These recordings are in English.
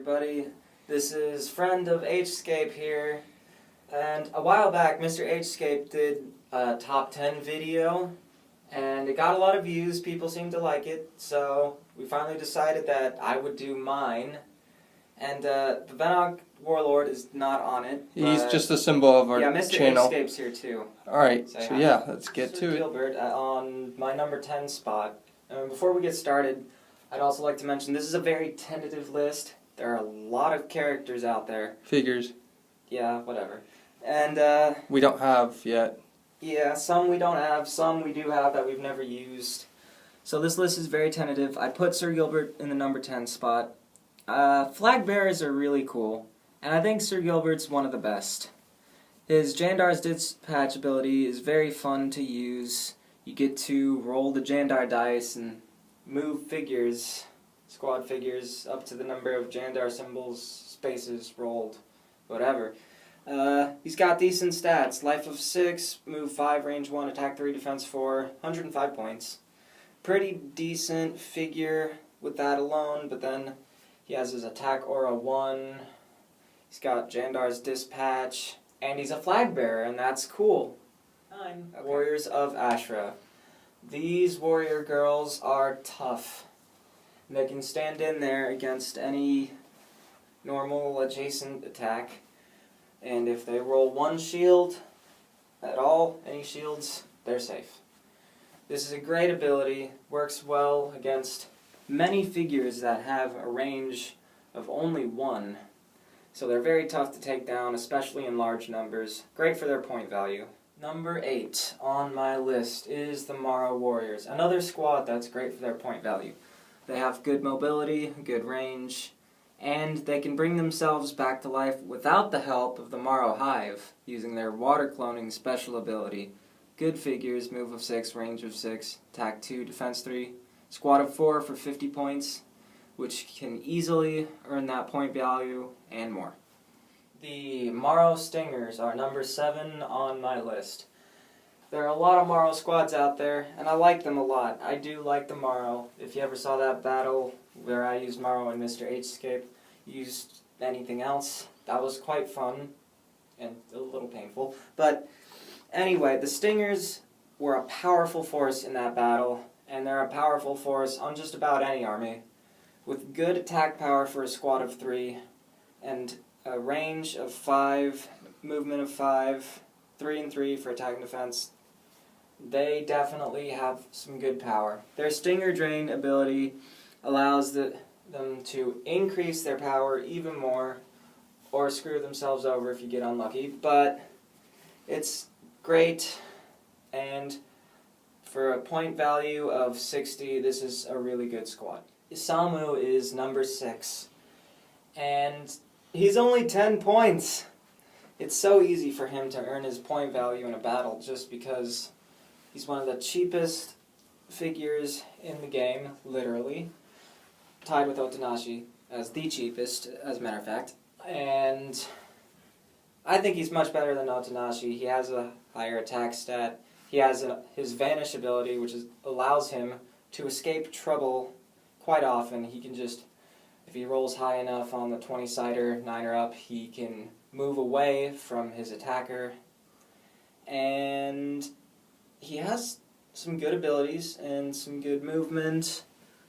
everybody. This is friend of Hscape here, and a while back Mr. Hscape did a top 10 video, and it got a lot of views. People seemed to like it, so we finally decided that I would do mine. And the Venok Warlord is not on it. He's just a symbol of our channel. Yeah, Mr. Hscape's here too. Alright, so yeah, let's get to it. Gilbert on my number 10 spot. Before we get started, I'd also like to mention this is a very tentative list. There are a lot of characters out there. Figures. Yeah, whatever. And we don't have yet. Yeah, some we don't have, some we do have that we've never used. So this list is very tentative. I put Sir Gilbert in the number 10 spot. Flag bearers are really cool, and I think Sir Gilbert's one of the best. His Jandar's Dispatch ability is very fun to use. You get to roll the Jandar dice and move figures, squad figures, up to the number of Jandar symbols, spaces rolled, whatever. He's got decent stats. Life of 6, move 5, range 1, attack 3, defense 4, 105 points. Pretty decent figure with that alone, but then he has his attack aura 1, he's got Jandar's Dispatch, and he's a flag bearer, and that's cool. 9. Okay. Warriors of Ashura. These warrior girls are tough. They can stand in there against any normal adjacent attack, and if they roll one shield at all, any shields, they're safe. This is a great ability, works well against many figures that have a range of only 1, so they're very tough to take down, especially in large numbers. Great for their point value. Number 8 on my list is the Morrow Warriors, another squad that's great for their point value. They have good mobility, good range, and they can bring themselves back to life without the help of the Morrow Hive, using their water cloning special ability. Good figures, move of 6, range of 6, attack 2, defense 3, squad of 4 for 50 points, which can easily earn that point value and more. The Morrow Stingers are number 7 on my list. There are a lot of Morrow squads out there, and I like them a lot. I do like the Morrow. If you ever saw that battle where I used Morrow and Mr. Hscape used anything else, that was quite fun and a little painful. But anyway, the Stingers were a powerful force in that battle, and they're a powerful force on just about any army. With good attack power for a squad of 3, and a range of 5, movement of 5, 3 and 3 for attack and defense, they definitely have some good power. Their Stinger Drain ability allows them to increase their power even more, or screw themselves over if you get unlucky, but it's great, and for a point value of 60, this is a really good squad. Isamu is number 6, and he's only 10 points. It's so easy for him to earn his point value in a battle just because he's one of the cheapest figures in the game, literally. Tied with Otanashi as the cheapest, as a matter of fact. And I think he's much better than Otanashi. He has a higher attack stat. He has his Vanish ability, which allows him to escape trouble quite often. He can just, if he rolls high enough on the 20-sider, 9 or up, he can move away from his attacker. And he has some good abilities and some good movement.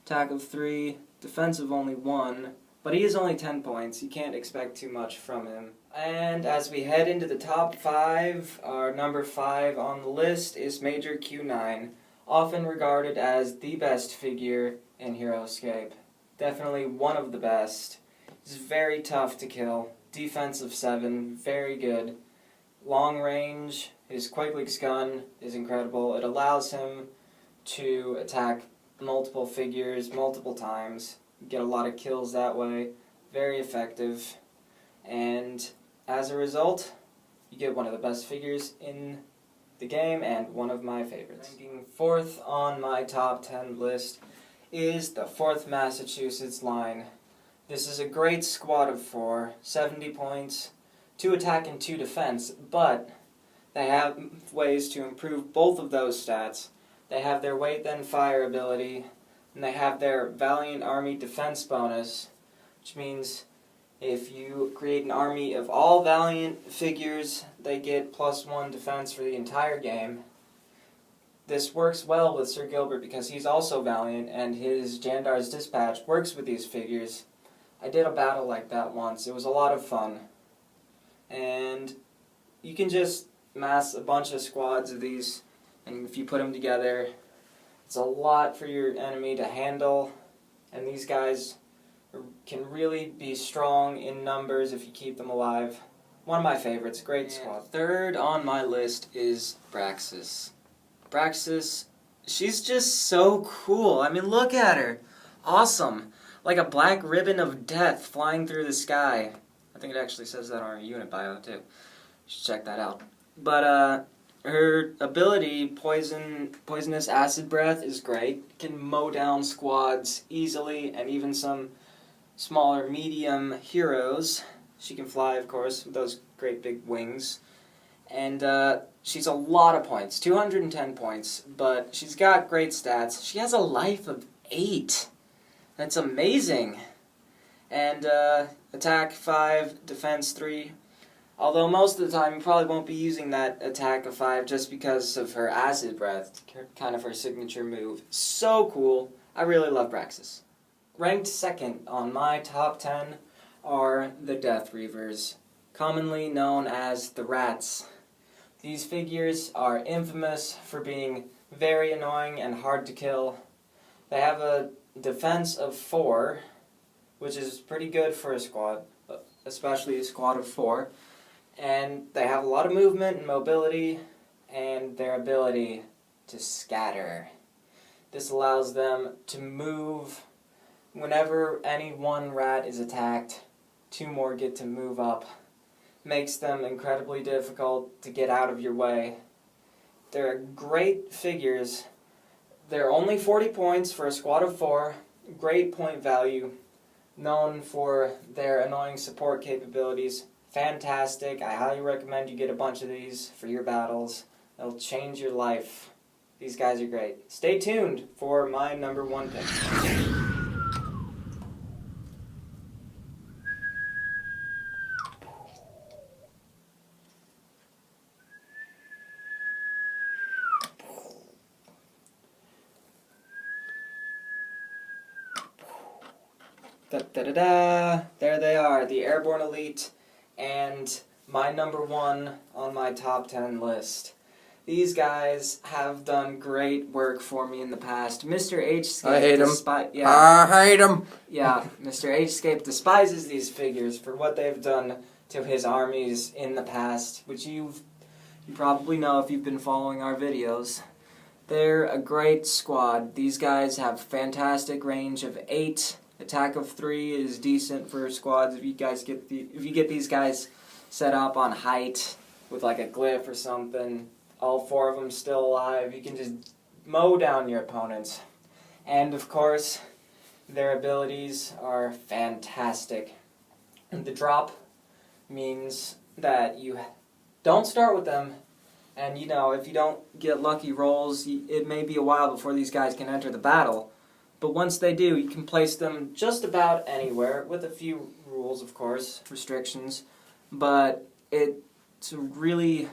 Attack of 3, defense of only 1, but he is only 10 points. You can't expect too much from him. And as we head into the top 5, our number 5 on the list is Major Q9, often regarded as the best figure in Heroscape. Definitely one of the best. He's very tough to kill. Defense of 7, very good. Long range, his Quakelik's gun is incredible. It allows him to attack multiple figures multiple times. Get a lot of kills that way. Very effective. And as a result, you get one of the best figures in the game and one of my favorites. Ranking 4th on my top 10 list is the 4th Massachusetts line. This is a great squad of 4, 70 points, 2 attack and 2 defense, but they have ways to improve both of those stats. They have their Wait Then Fire ability, and they have their Valiant Army defense bonus, which means If you create an army of all Valiant figures, they get +1 defense for the entire game. This works well with Sir Gilbert because he's also Valiant, and his Jandar's Dispatch works with these figures. I did a battle like that once. It was a lot of fun. And you can just mass a bunch of squads of these, and if you put them together, it's a lot for your enemy to handle, and these guys can really be strong in numbers if you keep them alive. One of my favorites, great squad. Third on my list is Praxis. Praxis, she's just so cool. I mean, look at her. Awesome. Like a black ribbon of death flying through the sky. I think it actually says that on her unit bio, too. You should check that out. But, her ability, Poisonous Acid Breath, is great. Can mow down squads easily, and even some smaller medium heroes. She can fly, of course, with those great big wings. And she's a lot of points, 210 points, but she's got great stats. She has a life of 8. That's amazing. And attack 5, defense 3. Although most of the time you probably won't be using that attack of 5 just because of her acid breath, kind of her signature move. So cool. I really love Praxis. Ranked second on my top 10 are the Death Reavers, commonly known as the Rats. These figures are infamous for being very annoying and hard to kill. They have a defense of 4, which is pretty good for a squad, especially a squad of 4. And they have a lot of movement and mobility, and their ability to scatter. This allows them to move. Whenever any one rat is attacked, 2 more get to move up. Makes them incredibly difficult to get out of your way. They're great figures. They're only 40 points for a squad of 4. Great point value. Known for their annoying support capabilities. Fantastic. I highly recommend you get a bunch of these for your battles. They'll change your life. These guys are great. Stay tuned for my number 1 pick. Da-da-da-da! There they are, the Airborne Elite, and my number 1 on my top 10 list. These guys have done great work for me in the past. Mr. H-Scape... I hate him. Yeah, I hate him. Yeah, Mr. H-Scape despises these figures for what they've done to his armies in the past, which you probably know if you've been following our videos. They're a great squad. These guys have fantastic range of 8. Attack of 3 is decent for squads if you get these guys set up on height with like a glyph or something. All 4 of them still alive. You can just mow down your opponents. And of course, their abilities are fantastic. And the drop means that you don't start with them, and you know, if you don't get lucky rolls, it may be a while before these guys can enter the battle. But once they do, you can place them just about anywhere, with a few rules, of course, restrictions. But it really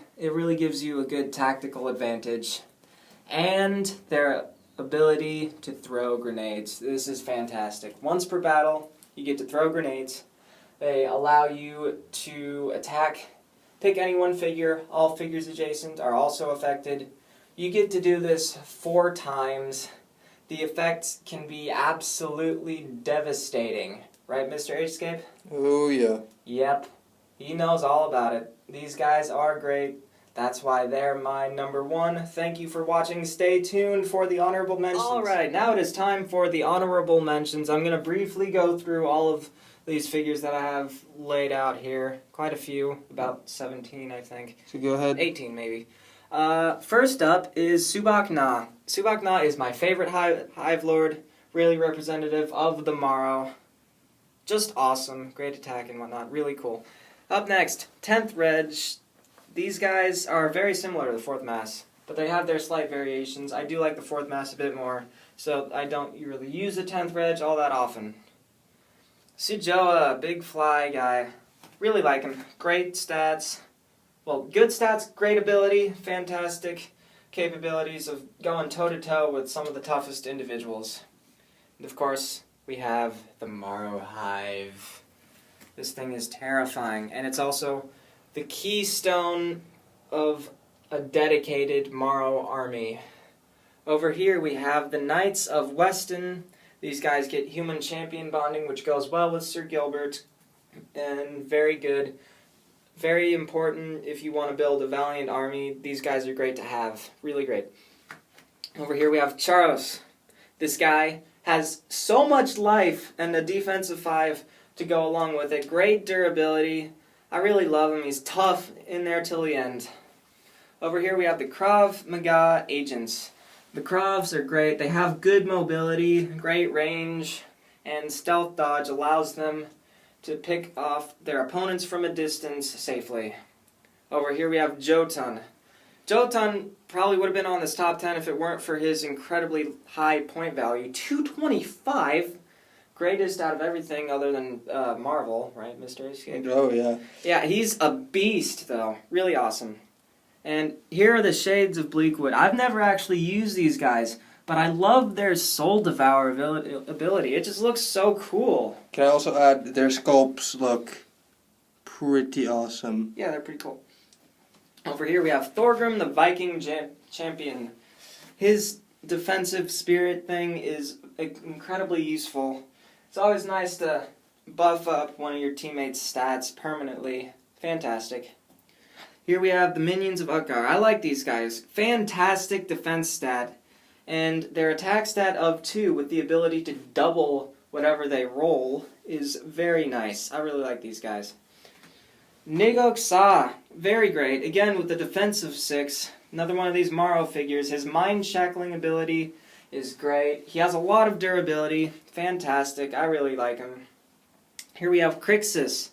gives you a good tactical advantage. And their ability to throw grenades. This is fantastic. Once per battle, you get to throw grenades. They allow you to attack, pick any one figure. All figures adjacent are also affected. You get to do this 4 times. The effects can be absolutely devastating. Right, Mr. H-Scape? Oh, yeah. Yep. He knows all about it. These guys are great. That's why they're my number 1. Thank you for watching. Stay tuned for the honorable mentions. Alright, now it is time for the honorable mentions. I'm going to briefly go through all of these figures that I have laid out here. Quite a few. About 17, I think. So go ahead. 18, maybe. First up is Subak Na. Subak Na is my favorite Hive Lord. Really representative of the Morrow. Just awesome. Great attack and whatnot. Really cool. Up next, 10th Reg. These guys are very similar to the 4th Mass, but they have their slight variations. I do like the 4th Mass a bit more, so I don't really use the 10th Reg all that often. Sujoa, big fly guy. Really like him. Great stats. Well, good stats, great ability, fantastic capabilities of going toe-to-toe with some of the toughest individuals. And of course, we have the Morrow Hive. This thing is terrifying, and it's also the keystone of a dedicated Morrow army. Over here we have the Knights of Weston. These guys get human champion bonding, which goes well with Sir Gilbert, and very good. Very important if you want to build a valiant army. These guys are great to have. Really great. Over here we have Charos. This guy has so much life and a defensive 5 to go along with it. Great durability. I really love him. He's tough in there till the end. Over here we have the Krav Maga agents. The Kravs are great. They have good mobility, great range, and stealth dodge allows them to pick off their opponents from a distance safely. Over here we have Jotun. Jotun probably would have been on this top 10 if it weren't for his incredibly high point value. 225, greatest out of everything other than Marvel, right, Mr. Escape? Oh, yeah. Yeah, he's a beast, though. Really awesome. And here are the shades of Bleakwood. I've never actually used these guys, but I love their Soul Devour ability. It just looks so cool. Can I also add their sculpts look pretty awesome? Yeah, they're pretty cool. Over here we have Thorgrim, the Viking champion. His defensive spirit thing is incredibly useful. It's always nice to buff up one of your teammates' stats permanently. Fantastic. Here we have the Minions of Utgar. I like these guys. Fantastic defense stat. And their attack stat of 2 with the ability to double whatever they roll is very nice. I really like these guys. Nigok Sa, very great. Again with the defensive 6. Another one of these Morrow figures. His mind shackling ability is great. He has a lot of durability. Fantastic. I really like him. Here we have Crixus.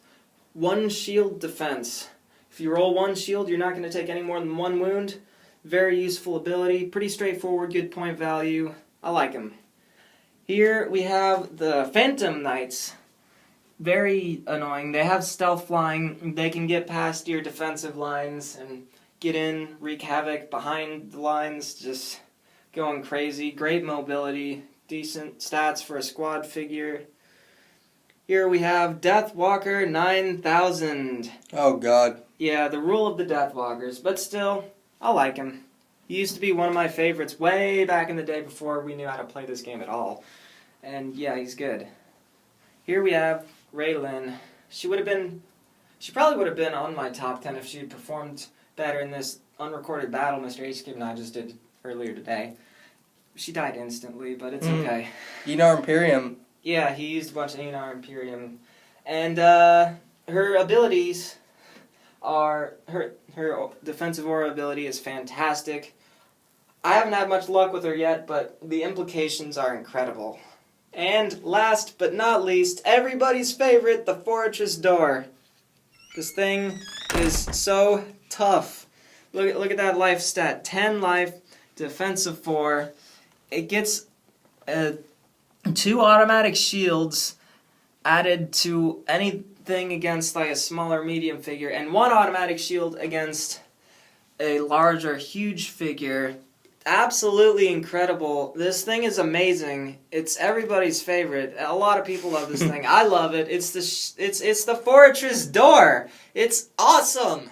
1 shield defense. If you roll 1 shield, you're not going to take any more than 1 wound. Very useful ability, pretty straightforward, good point value. I like him. Here we have the Phantom Knights. Very annoying. They have stealth flying. They can get past your defensive lines and get in, wreak havoc behind the lines, just going crazy. Great mobility, decent stats for a squad figure. Here we have Deathwalker 9000. Oh, God. Yeah, the rule of the Deathwalkers, but still, I like him. He used to be one of my favorites way back in the day before we knew how to play this game at all. And yeah, he's good. Here we have Raylan. She probably would have been on my top 10 if she had performed better in this unrecorded battle Mr. Escape and I just did earlier today. She died instantly, but it's okay. Enar Imperium. Yeah, he used a bunch of Enar Imperium. And her abilities are... Her defensive aura ability is fantastic. I haven't had much luck with her yet, but the implications are incredible. And last but not least, everybody's favorite, the Fortress Door. This thing is so tough. Look at that life stat. 10 life, defensive 4. It gets 2 automatic shields added to anything against like a smaller medium figure, and 1 automatic shield against a large or huge figure. Absolutely incredible. This thing is amazing. It's everybody's favorite. A lot of people love this thing. I love it. It's the Fortress Door. It's awesome.